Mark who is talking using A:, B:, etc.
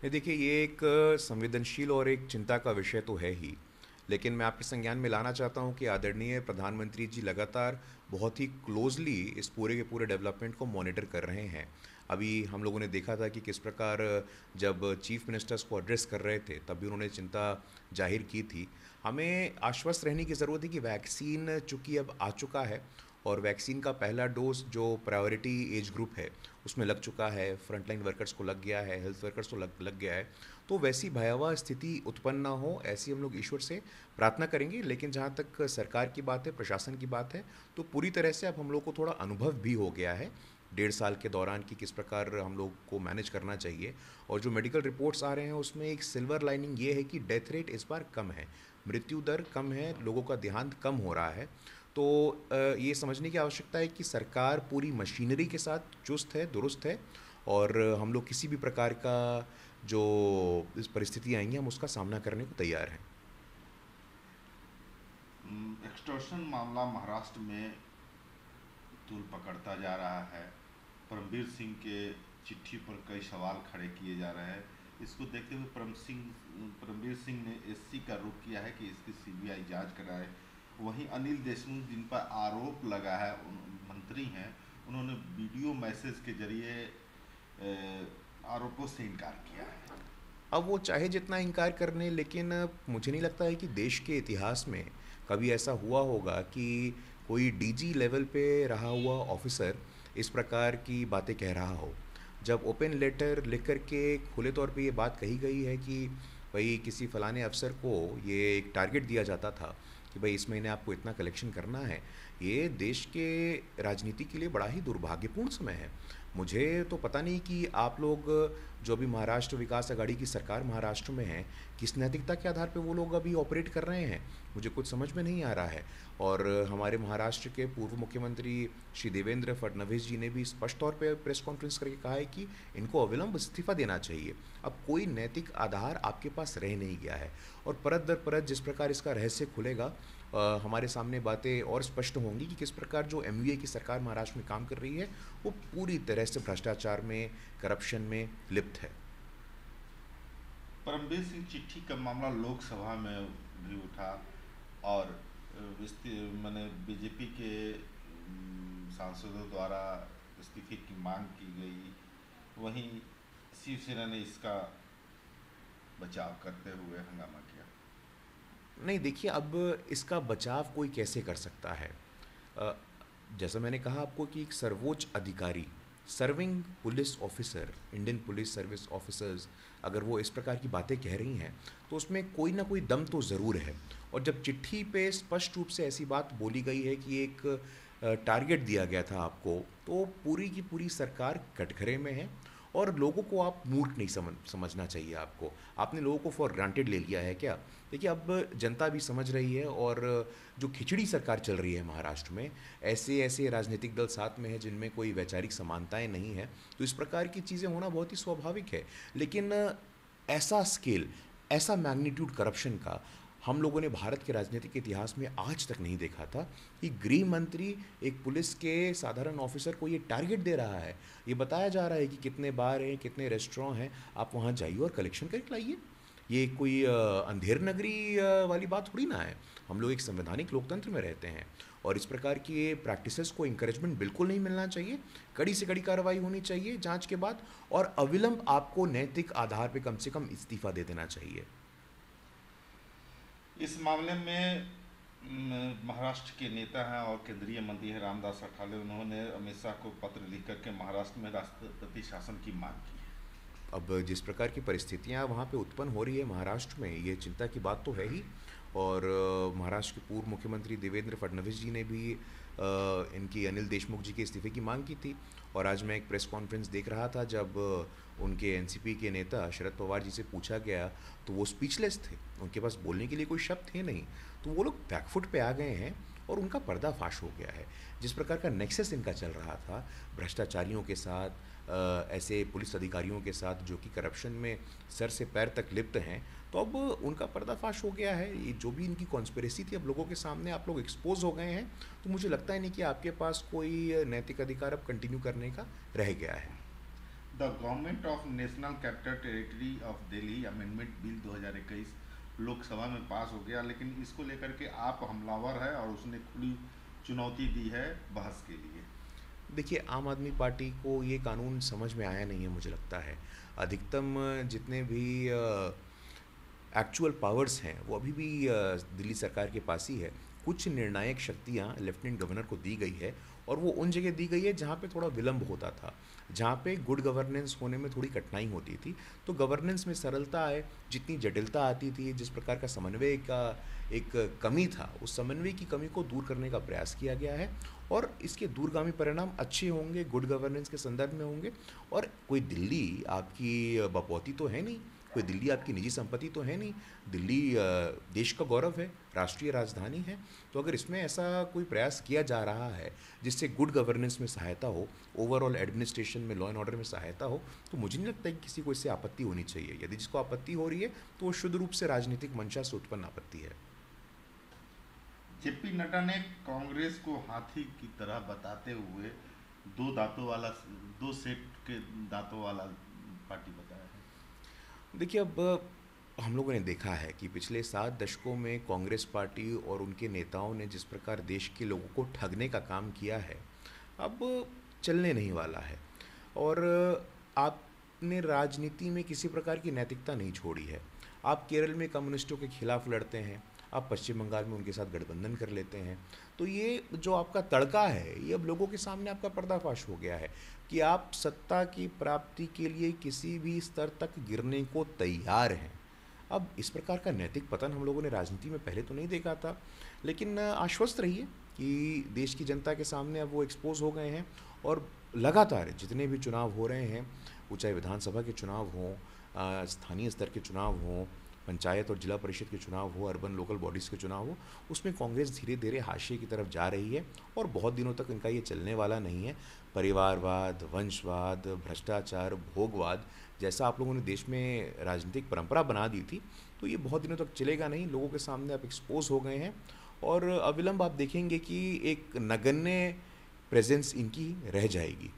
A: ये देखिए, ये एक संवेदनशील और एक चिंता का विषय तो है ही। लेकिन मैं आपके संज्ञान में लाना चाहता हूँ कि आदरणीय प्रधानमंत्री जी लगातार बहुत ही क्लोजली इस पूरे के पूरे डेवलपमेंट को मॉनिटर कर रहे हैं। अभी हम लोगों ने देखा था कि किस प्रकार जब चीफ मिनिस्टर्स को एड्रेस कर रहे थे तब भी उन्होंने चिंता जाहिर की थी। हमें आश्वस्त रहने की ज़रूरत है कि वैक्सीन चूँकि अब आ चुका है और वैक्सीन का पहला डोज जो प्रायोरिटी एज ग्रुप है उसमें लग चुका है, फ्रंटलाइन वर्कर्स को लग गया है, हेल्थ वर्कर्स को लग गया है। तो वैसी भयावह स्थिति उत्पन्न ना हो, ऐसी हम लोग ईश्वर से प्रार्थना करेंगे। लेकिन जहाँ तक सरकार की बात है, प्रशासन की बात है, तो पूरी तरह से अब हम लोग को थोड़ा अनुभव भी हो गया है 1.5 साल के दौरान कि किस प्रकार हम लोग को मैनेज करना चाहिए। और जो मेडिकल रिपोर्ट्स आ रहे हैं उसमें एक सिल्वर लाइनिंग ये है कि डेथ रेट इस बार कम है, मृत्यु दर कम है, लोगों का देहांत कम हो रहा है। तो ये समझने की आवश्यकता है कि सरकार पूरी मशीनरी के साथ चुस्त है, दुरुस्त है, और हम लोग किसी भी प्रकार का जो इस परिस्थिति आएंगी हम उसका सामना करने को तैयार हैं।
B: एक्सटॉर्शन मामला महाराष्ट्र में तूल पकड़ता जा रहा है। परमवीर सिंह के चिट्ठी पर कई सवाल खड़े किए जा रहे हैं। इसको देखते हुए परमवीर सिंह ने एससी का रुख किया है कि इसकी सीबीआई जांच कराए। वहीं अनिल देशमुख जिन पर आरोप लगा है, मंत्री हैं, उन्होंने वीडियो मैसेज के जरिए आरोपों से इनकार किया है।
A: अब वो चाहे जितना इनकार कर लें, लेकिन मुझे नहीं लगता है कि देश के इतिहास में कभी ऐसा हुआ होगा कि कोई डीजी लेवल पे रहा हुआ ऑफिसर इस प्रकार की बातें कह रहा हो। जब ओपन लेटर लिख कर के खुले तौर पे ये बात कही गई है कि भाई किसी फलाने अफसर को ये एक टारगेट दिया जाता था कि भाई इस महीने आपको इतना कलेक्शन करना है, ये देश के राजनीति के लिए बड़ा ही दुर्भाग्यपूर्ण समय है। मुझे तो पता नहीं कि आप लोग जो अभी महाराष्ट्र विकास आघाड़ी की सरकार महाराष्ट्र में है, किस नैतिकता के आधार पे वो लोग अभी ऑपरेट कर रहे हैं, मुझे कुछ समझ में नहीं आ रहा है। और हमारे महाराष्ट्र के पूर्व मुख्यमंत्री श्री देवेंद्र फडणवीस जी ने भी स्पष्ट तौर पे प्रेस कॉन्फ्रेंस करके कहा है कि इनको अविलंब इस्तीफा देना चाहिए। अब कोई नैतिक आधार आपके पास रह नहीं गया है, और परत दर परत जिस प्रकार इसका रहस्य खुलेगा हमारे सामने बातें और स्पष्ट होंगी कि किस प्रकार जो एमवीए की सरकार महाराष्ट्र में काम कर रही है वो पूरी तरह से भ्रष्टाचार में, करप्शन में लिप्त है।
B: परमवीर सिंह चिट्ठी का मामला लोकसभा में भी उठा और मैंने बीजेपी के सांसदों द्वारा इस्तीफे की मांग की गई। वहीं शिवसेना ने इसका बचाव करते हुए हंगामा किया।
A: नहीं, देखिए, अब इसका बचाव कोई कैसे कर सकता है? अ, जैसा मैंने कहा आपको कि एक सर्वोच्च अधिकारी, serving police officer, Indian police service officers, अगर वो इस प्रकार की बातें कह रही हैं तो उसमें कोई ना कोई दम तो ज़रूर है। और जब चिट्ठी पे स्पष्ट रूप से ऐसी बात बोली गई है कि एक टारगेट दिया गया था आपको, तो पूरी की पूरी सरकार कटघरे में है। और लोगों को आप मूर्ख नहीं समझना चाहिए आपको। आपने लोगों को फॉर ग्रांटेड ले लिया है क्या? देखिए, अब जनता भी समझ रही है, और जो खिचड़ी सरकार चल रही है महाराष्ट्र में, ऐसे ऐसे राजनीतिक दल साथ में हैं जिनमें कोई वैचारिक समानताएं नहीं है, तो इस प्रकार की चीज़ें होना बहुत ही स्वाभाविक है। लेकिन ऐसा स्केल, ऐसा मैग्नीट्यूड करप्शन का हम लोगों ने भारत के राजनीतिक इतिहास में आज तक नहीं देखा था कि गृह मंत्री एक पुलिस के साधारण ऑफिसर को ये टारगेट दे रहा है। ये बताया जा रहा है कि कितने बार हैं, कितने रेस्टोरेंट हैं, आप वहाँ जाइए और कलेक्शन करके लाइए। ये कोई अंधेर नगरी वाली बात थोड़ी ना है। हम लोग एक संवैधानिक लोकतंत्र में रहते हैं, और इस प्रकार की प्रैक्टिसेस को इंकरेजमेंट बिल्कुल नहीं मिलना चाहिए। कड़ी से कड़ी कार्रवाई होनी चाहिए जांच के बाद, और अविलंब आपको नैतिक आधार पर कम से कम इस्तीफा दे देना चाहिए।
B: इस मामले में महाराष्ट्र के नेता हैं और केंद्रीय मंत्री हैं रामदास अठावले, उन्होंने अमित शाह को पत्र लिख करके महाराष्ट्र में राष्ट्रपति शासन की मांग की है।
A: अब जिस प्रकार की परिस्थितियां वहाँ पे उत्पन्न हो रही है महाराष्ट्र में, ये चिंता की बात तो है ही। और महाराष्ट्र के पूर्व मुख्यमंत्री देवेंद्र फडणवीस जी ने भी इनकी अनिल देशमुख जी के इस्तीफे की मांग की थी। और आज मैं एक प्रेस कॉन्फ्रेंस देख रहा था, जब उनके एनसीपी के नेता शरद पवार जी से पूछा गया तो वो स्पीचलेस थे, उनके पास बोलने के लिए कोई शब्द थे नहीं। तो वो लोग बैकफुट पे आ गए हैं, और उनका पर्दाफाश हो गया है। जिस प्रकार का नेक्सस इनका चल रहा था भ्रष्टाचारियों के साथ, ऐसे पुलिस अधिकारियों के साथ जो कि करप्शन में सर से पैर तक लिप्त हैं, तो अब उनका पर्दाफाश हो गया है। ये जो भी इनकी कॉन्स्पिरेसी थी अब लोगों के सामने आप लोग एक्सपोज हो गए हैं। तो मुझे लगता है नहीं कि आपके पास कोई नैतिक अधिकार अब कंटिन्यू करने का रह गया है।
B: The the government of national capital territory of Delhi amendment bill 2021 Lok Sabha में पास हो गया, लेकिन इसको लेकर के आप हमलावर है और उसने खुली चुनौती दी है बहस के लिए।
A: देखिए, आम आदमी पार्टी को ये कानून समझ में आया नहीं है, मुझे लगता है। अधिकतम जितने भी एक्चुअल पावर्स हैं वो अभी भी दिल्ली सरकार के पास ही है। कुछ निर्णायक शक्तियाँ लेफ्टिनेंट गवर्नर को दी गई है, और वो उन जगह दी गई है जहाँ पे थोड़ा विलम्ब होता था, जहाँ पे गुड गवर्नेंस होने में थोड़ी कठिनाई होती थी। तो गवर्नेंस में सरलता है, जितनी जटिलता आती थी, जिस प्रकार का समन्वय का एक कमी था, उस समन्वय की कमी को दूर करने का प्रयास किया गया है, और इसके दूरगामी परिणाम अच्छे होंगे, गुड गवर्नेंस के संदर्भ में होंगे। और कोई दिल्ली आपकी बपौती तो है नहीं, कोई दिल्ली आपकी निजी संपत्ति तो है नहीं। दिल्ली देश का गौरव है, राष्ट्रीय राजधानी है। तो अगर इसमें ऐसा कोई प्रयास किया जा रहा है जिससे गुड गवर्नेंस में सहायता हो, ओवरऑल एडमिनिस्ट्रेशन में, लॉ एंड ऑर्डर में सहायता हो, तो मुझे नहीं लगता कि किसी को इससे आपत्ति होनी चाहिए। यदि जिसको आपत्ति हो रही है तो वो शुद्ध रूप से राजनीतिक मंशा से उत्पन्न आपत्ति है।
B: जेपी नड्डा ने कांग्रेस को हाथी की तरह बताते हुए दो सेट के दांतों वाला पार्टी बताया है।
A: देखिए, अब हम लोगों ने देखा है कि पिछले 7 दशकों में कांग्रेस पार्टी और उनके नेताओं ने जिस प्रकार देश के लोगों को ठगने का काम किया है, अब चलने नहीं वाला है। और आपने राजनीति में किसी प्रकार की नैतिकता नहीं छोड़ी है। आप केरल में कम्युनिस्टों के खिलाफ लड़ते हैं, आप पश्चिम बंगाल में उनके साथ गठबंधन कर लेते हैं। तो ये जो आपका तड़का है, ये अब लोगों के सामने आपका पर्दाफाश हो गया है कि आप सत्ता की प्राप्ति के लिए किसी भी स्तर तक गिरने को तैयार हैं। अब इस प्रकार का नैतिक पतन हम लोगों ने राजनीति में पहले तो नहीं देखा था, लेकिन आश्वस्त रहिए कि देश की जनता के सामने अब वो एक्सपोज हो गए हैं। और लगातार जितने भी चुनाव हो रहे हैं, वो चाहे विधानसभा के चुनाव हों, स्थानीय स्तर के चुनाव हों, पंचायत और जिला परिषद के चुनाव हो, अर्बन लोकल बॉडीज़ के चुनाव हो, उसमें कांग्रेस धीरे धीरे हाशिए की तरफ जा रही है। और बहुत दिनों तक इनका ये चलने वाला नहीं है। परिवारवाद, वंशवाद, भ्रष्टाचार, भोगवाद जैसा आप लोगों ने देश में राजनीतिक परंपरा बना दी थी, तो ये बहुत दिनों तक चलेगा नहीं। लोगों के सामने आप एक्सपोज हो गए हैं, और अविलंब आप देखेंगे कि एक नगण्य प्रेजेंस इनकी रह जाएगी।